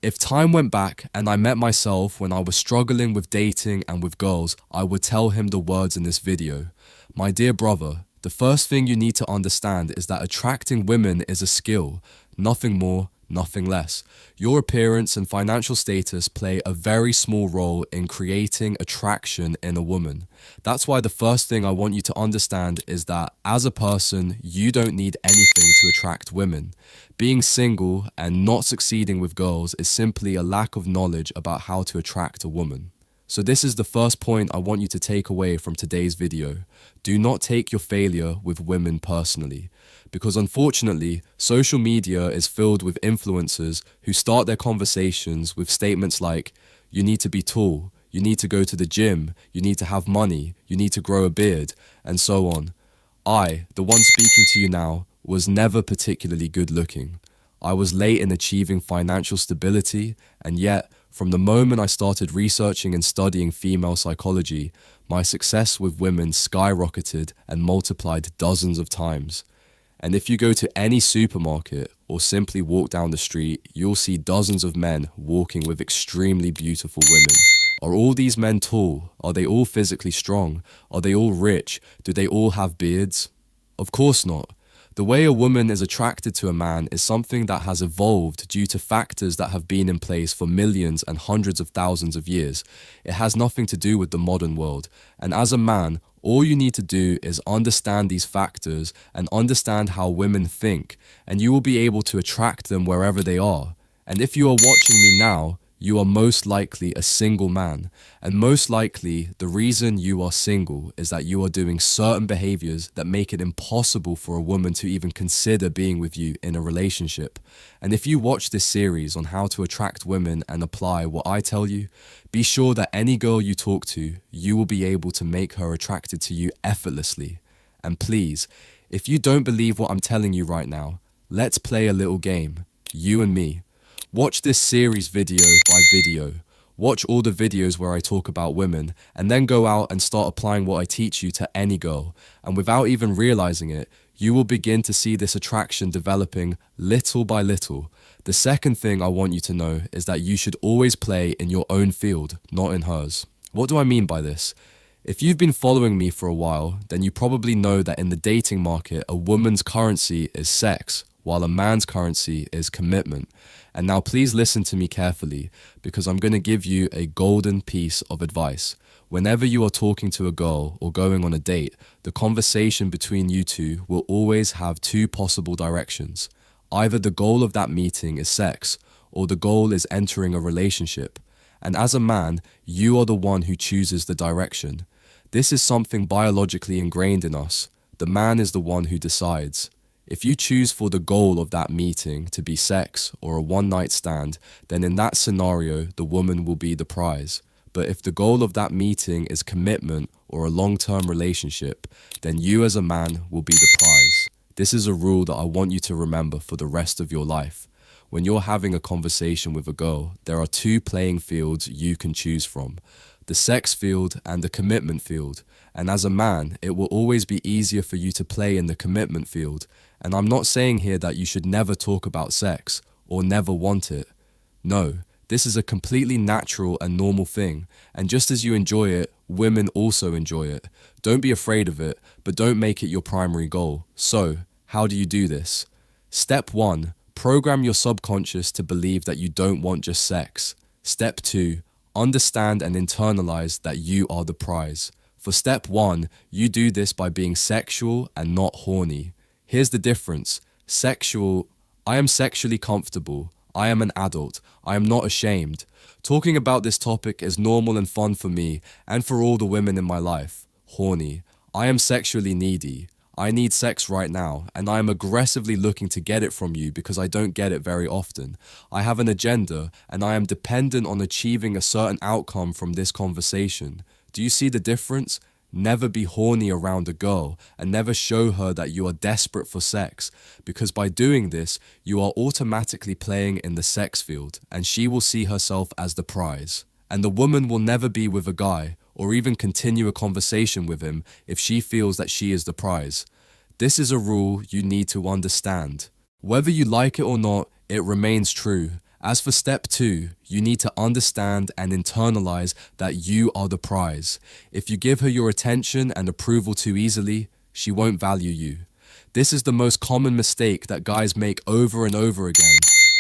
If time went back and I met myself when I was struggling with dating and with girls, I would tell him the words in this video. My dear brother, the first thing you need to understand is that attracting women is a skill, nothing more, nothing less. Your appearance and financial status play a very small role in creating attraction in a woman. That's why the first thing I want you to understand is that as a person, you don't need anything to attract women. Being single and not succeeding with girls is simply a lack of knowledge about how to attract a woman. So this is the first point I want you to take away from today's video. Do not take your failure with women personally, because unfortunately, social media is filled with influencers who start their conversations with statements like, you need to be tall, you need to go to the gym, you need to have money, you need to grow a beard, and so on. I, the one speaking to you now, was never particularly good looking. I was late in achieving financial stability, and yet, from the moment I started researching and studying female psychology, my success with women skyrocketed and multiplied dozens of times. And if you go to any supermarket or simply walk down the street, you'll see dozens of men walking with extremely beautiful women. Are all these men tall? Are they all physically strong? Are they all rich? Do they all have beards? Of course not. The way a woman is attracted to a man is something that has evolved due to factors that have been in place for millions and hundreds of thousands of years. It has nothing to do with the modern world. And as a man, all you need to do is understand these factors and understand how women think, and you will be able to attract them wherever they are. And if you are watching me now, you are most likely a single man, and most likely the reason you are single is that you are doing certain behaviors that make it impossible for a woman to even consider being with you in a relationship. And if you watch this series on how to attract women and apply what I tell you, be sure that any girl you talk to, you will be able to make her attracted to you effortlessly. And please, if you don't believe what I'm telling you right now, let's play a little game, you and me. Watch this series video by video. Watch all the videos where I talk about women, and then go out and start applying what I teach you to any girl. And without even realizing it, you will begin to see this attraction developing little by little. The second thing I want you to know is that you should always play in your own field, not in hers. What do I mean by this? If you've been following me for a while, then you probably know that in the dating market, a woman's currency is sex, while a man's currency is commitment. And now please listen to me carefully, because I'm going to give you a golden piece of advice. Whenever you are talking to a girl or going on a date, the conversation between you two will always have two possible directions. Either the goal of that meeting is sex, or the goal is entering a relationship. And as a man, you are the one who chooses the direction. This is something biologically ingrained in us. The man is the one who decides. If you choose for the goal of that meeting to be sex or a one-night stand, then in that scenario, the woman will be the prize. But if the goal of that meeting is commitment or a long-term relationship, then you as a man will be the prize. This is a rule that I want you to remember for the rest of your life. When you're having a conversation with a girl, there are two playing fields you can choose from: the sex field and the commitment field. And as a man, it will always be easier for you to play in the commitment field. And I'm not saying here that you should never talk about sex or never want it. No, this is a completely natural and normal thing. And just as you enjoy it, women also enjoy it. Don't be afraid of it, but don't make it your primary goal. So, how do you do this? Step 1, program your subconscious to believe that you don't want just sex. Step 2, understand and internalize that you are the prize. For step 1, you do this by being sexual and not horny. Here's the difference. Sexual, I am sexually comfortable. I am an adult. I am not ashamed. Talking about this topic is normal and fun for me and for all the women in my life. Horny, I am sexually needy. I need sex right now, and I am aggressively looking to get it from you because I don't get it very often. I have an agenda, and I am dependent on achieving a certain outcome from this conversation. Do you see the difference? Never be horny around a girl, and never show her that you are desperate for sex, because by doing this, you are automatically playing in the sex field, and she will see herself as the prize. And the woman will never be with a guy, or even continue a conversation with him if she feels that she is the prize. This is a rule you need to understand. Whether you like it or not, it remains true, As for step 2, you need to understand and internalize that you are the prize. If you give her your attention and approval too easily, she won't value you. This is the most common mistake that guys make over and over again.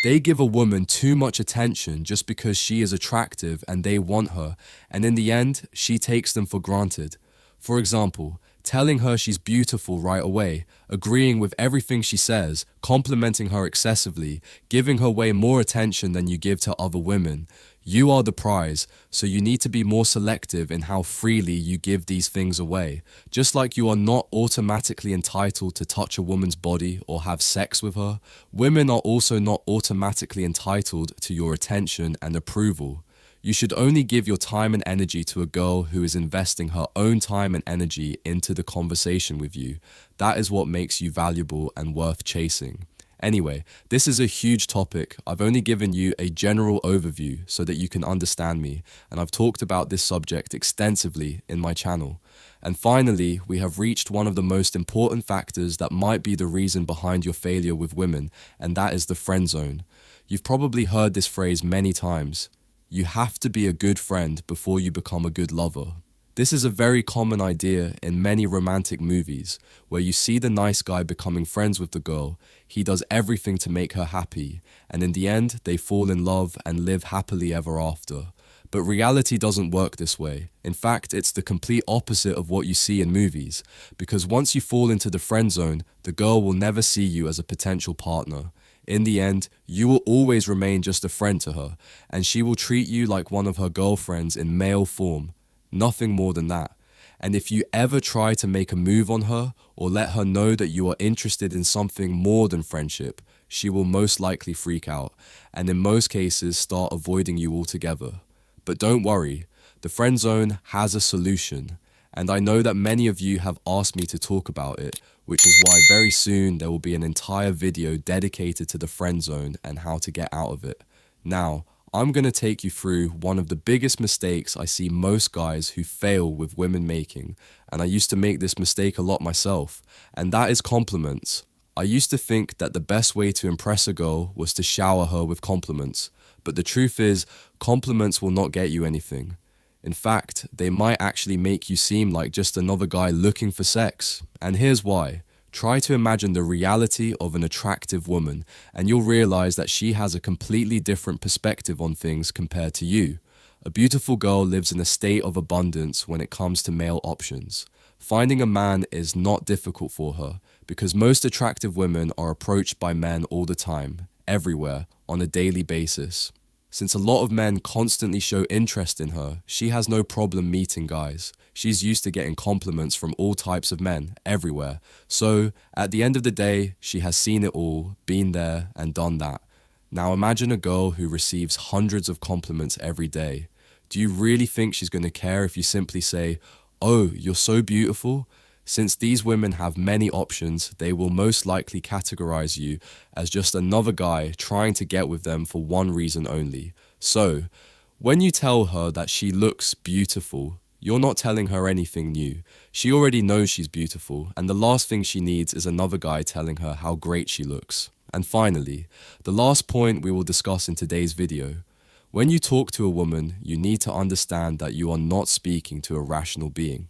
They give a woman too much attention just because she is attractive and they want her, and in the end, she takes them for granted. For example, telling her she's beautiful right away, agreeing with everything she says, complimenting her excessively, giving her way more attention than you give to other women. You are the prize, so you need to be more selective in how freely you give these things away. Just like you are not automatically entitled to touch a woman's body or have sex with her, women are also not automatically entitled to your attention and approval. You should only give your time and energy to a girl who is investing her own time and energy into the conversation with you. That is what makes you valuable and worth chasing. Anyway, this is a huge topic. I've only given you a general overview so that you can understand me, and I've talked about this subject extensively in my channel. And finally, we have reached one of the most important factors that might be the reason behind your failure with women, and that is the friend zone. You've probably heard this phrase many times. You have to be a good friend before you become a good lover. This is a very common idea in many romantic movies, where you see the nice guy becoming friends with the girl, he does everything to make her happy, and in the end, they fall in love and live happily ever after. But reality doesn't work this way. In fact, it's the complete opposite of what you see in movies, because once you fall into the friend zone, the girl will never see you as a potential partner. In the end, you will always remain just a friend to her, and she will treat you like one of her girlfriends in male form. Nothing more than that. And if you ever try to make a move on her or let her know that you are interested in something more than friendship, she will most likely freak out and in most cases start avoiding you altogether. But don't worry, the friend zone has a solution. And I know that many of you have asked me to talk about it, which is why very soon there will be an entire video dedicated to the friend zone and how to get out of it. Now, I'm going to take you through one of the biggest mistakes I see most guys who fail with women making, and I used to make this mistake a lot myself, and that is compliments. I used to think that the best way to impress a girl was to shower her with compliments, but the truth is, compliments will not get you anything. In fact, they might actually make you seem like just another guy looking for sex, and here's why. Try to imagine the reality of an attractive woman, and you'll realize that she has a completely different perspective on things compared to you. A beautiful girl lives in a state of abundance when it comes to male options. Finding a man is not difficult for her, because most attractive women are approached by men all the time, everywhere, on a daily basis. Since a lot of men constantly show interest in her, she has no problem meeting guys. She's used to getting compliments from all types of men, everywhere. So, at the end of the day, she has seen it all, been there, and done that. Now imagine a girl who receives hundreds of compliments every day. Do you really think she's going to care if you simply say, "Oh, you're so beautiful"? Since these women have many options, they will most likely categorize you as just another guy trying to get with them for one reason only. So, when you tell her that she looks beautiful, you're not telling her anything new. She already knows she's beautiful, and the last thing she needs is another guy telling her how great she looks. And finally, the last point we will discuss in today's video. When you talk to a woman, you need to understand that you are not speaking to a rational being.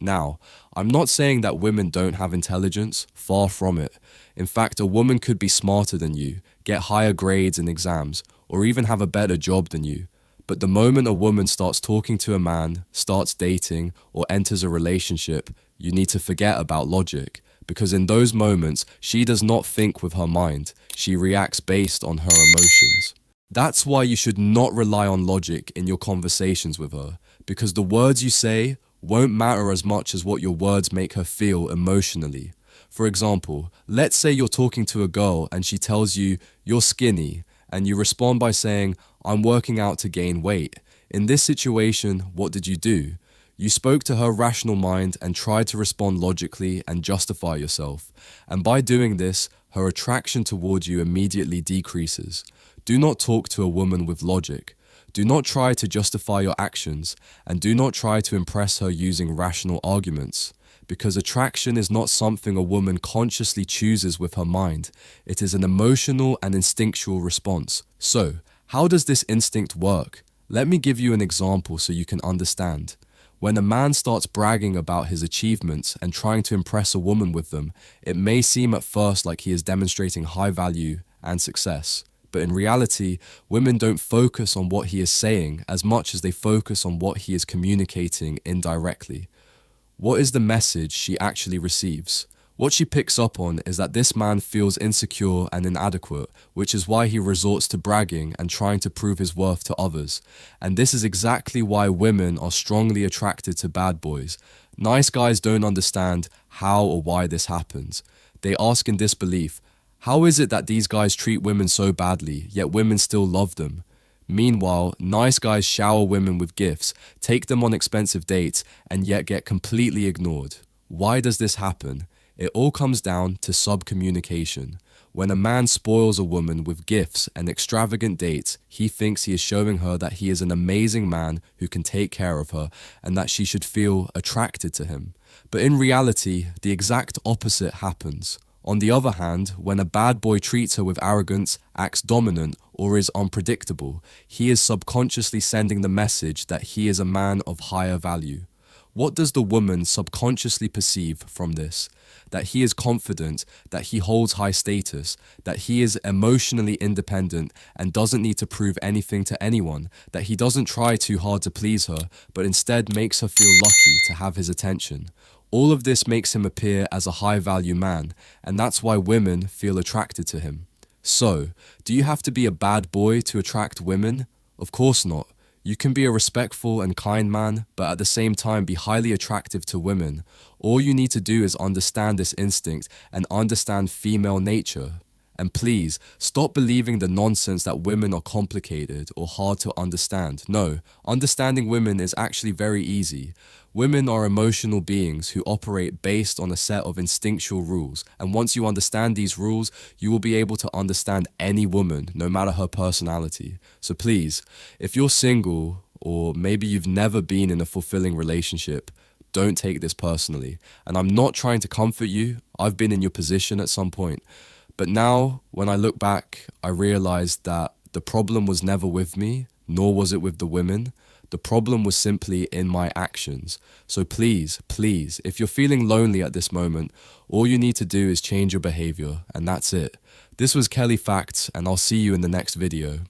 Now, I'm not saying that women don't have intelligence, far from it. In fact, a woman could be smarter than you, get higher grades in exams, or even have a better job than you. But the moment a woman starts talking to a man, starts dating, or enters a relationship, you need to forget about logic, because in those moments, she does not think with her mind, she reacts based on her emotions. That's why you should not rely on logic in your conversations with her, because the words you say won't matter as much as what your words make her feel emotionally. For example, let's say you're talking to a girl and she tells you you're skinny, and you respond by saying, "I'm working out to gain weight." In this situation, what did you do? You spoke to her rational mind and tried to respond logically and justify yourself. And by doing this, her attraction towards you immediately decreases. Do not talk to a woman with logic. Do not try to justify your actions, and do not try to impress her using rational arguments, because attraction is not something a woman consciously chooses with her mind. It is an emotional and instinctual response. So, How does this instinct work? Let me give you an example so you can understand. When a man starts bragging about his achievements and trying to impress a woman with them, it may seem at first like he is demonstrating high value and success. But in reality, women don't focus on what he is saying as much as they focus on what he is communicating indirectly. What is the message she actually receives? What she picks up on is that this man feels insecure and inadequate, which is why he resorts to bragging and trying to prove his worth to others. And this is exactly why women are strongly attracted to bad boys. Nice guys don't understand how or why this happens. They ask in disbelief, how is it that these guys treat women so badly, yet women still love them? Meanwhile, nice guys shower women with gifts, take them on expensive dates, and yet get completely ignored. Why does this happen? It all comes down to subcommunication. When a man spoils a woman with gifts and extravagant dates, he thinks he is showing her that he is an amazing man who can take care of her and that she should feel attracted to him. But in reality, the exact opposite happens. On the other hand, when a bad boy treats her with arrogance, acts dominant, or is unpredictable, he is subconsciously sending the message that he is a man of higher value. What does the woman subconsciously perceive from this? That he is confident, that he holds high status, that he is emotionally independent and doesn't need to prove anything to anyone, that he doesn't try too hard to please her, but instead makes her feel lucky to have his attention. All of this makes him appear as a high-value man, and that's why women feel attracted to him. So, do you have to be a bad boy to attract women? Of course not. You can be a respectful and kind man, but at the same time be highly attractive to women. All you need to do is understand this instinct and understand female nature. And please, stop believing the nonsense that women are complicated or hard to understand. No, understanding women is actually very easy. Women are emotional beings who operate based on a set of instinctual rules. And once you understand these rules, you will be able to understand any woman, no matter her personality. So please, if you're single, or maybe you've never been in a fulfilling relationship, don't take this personally. And I'm not trying to comfort you. I've been in your position at some point. But now, when I look back, I realized that the problem was never with me, nor was it with the women. The problem was simply in my actions. So please, if you're feeling lonely at this moment, all you need to do is change your behavior, and that's it. This was Kelley Facts, and I'll see you in the next video.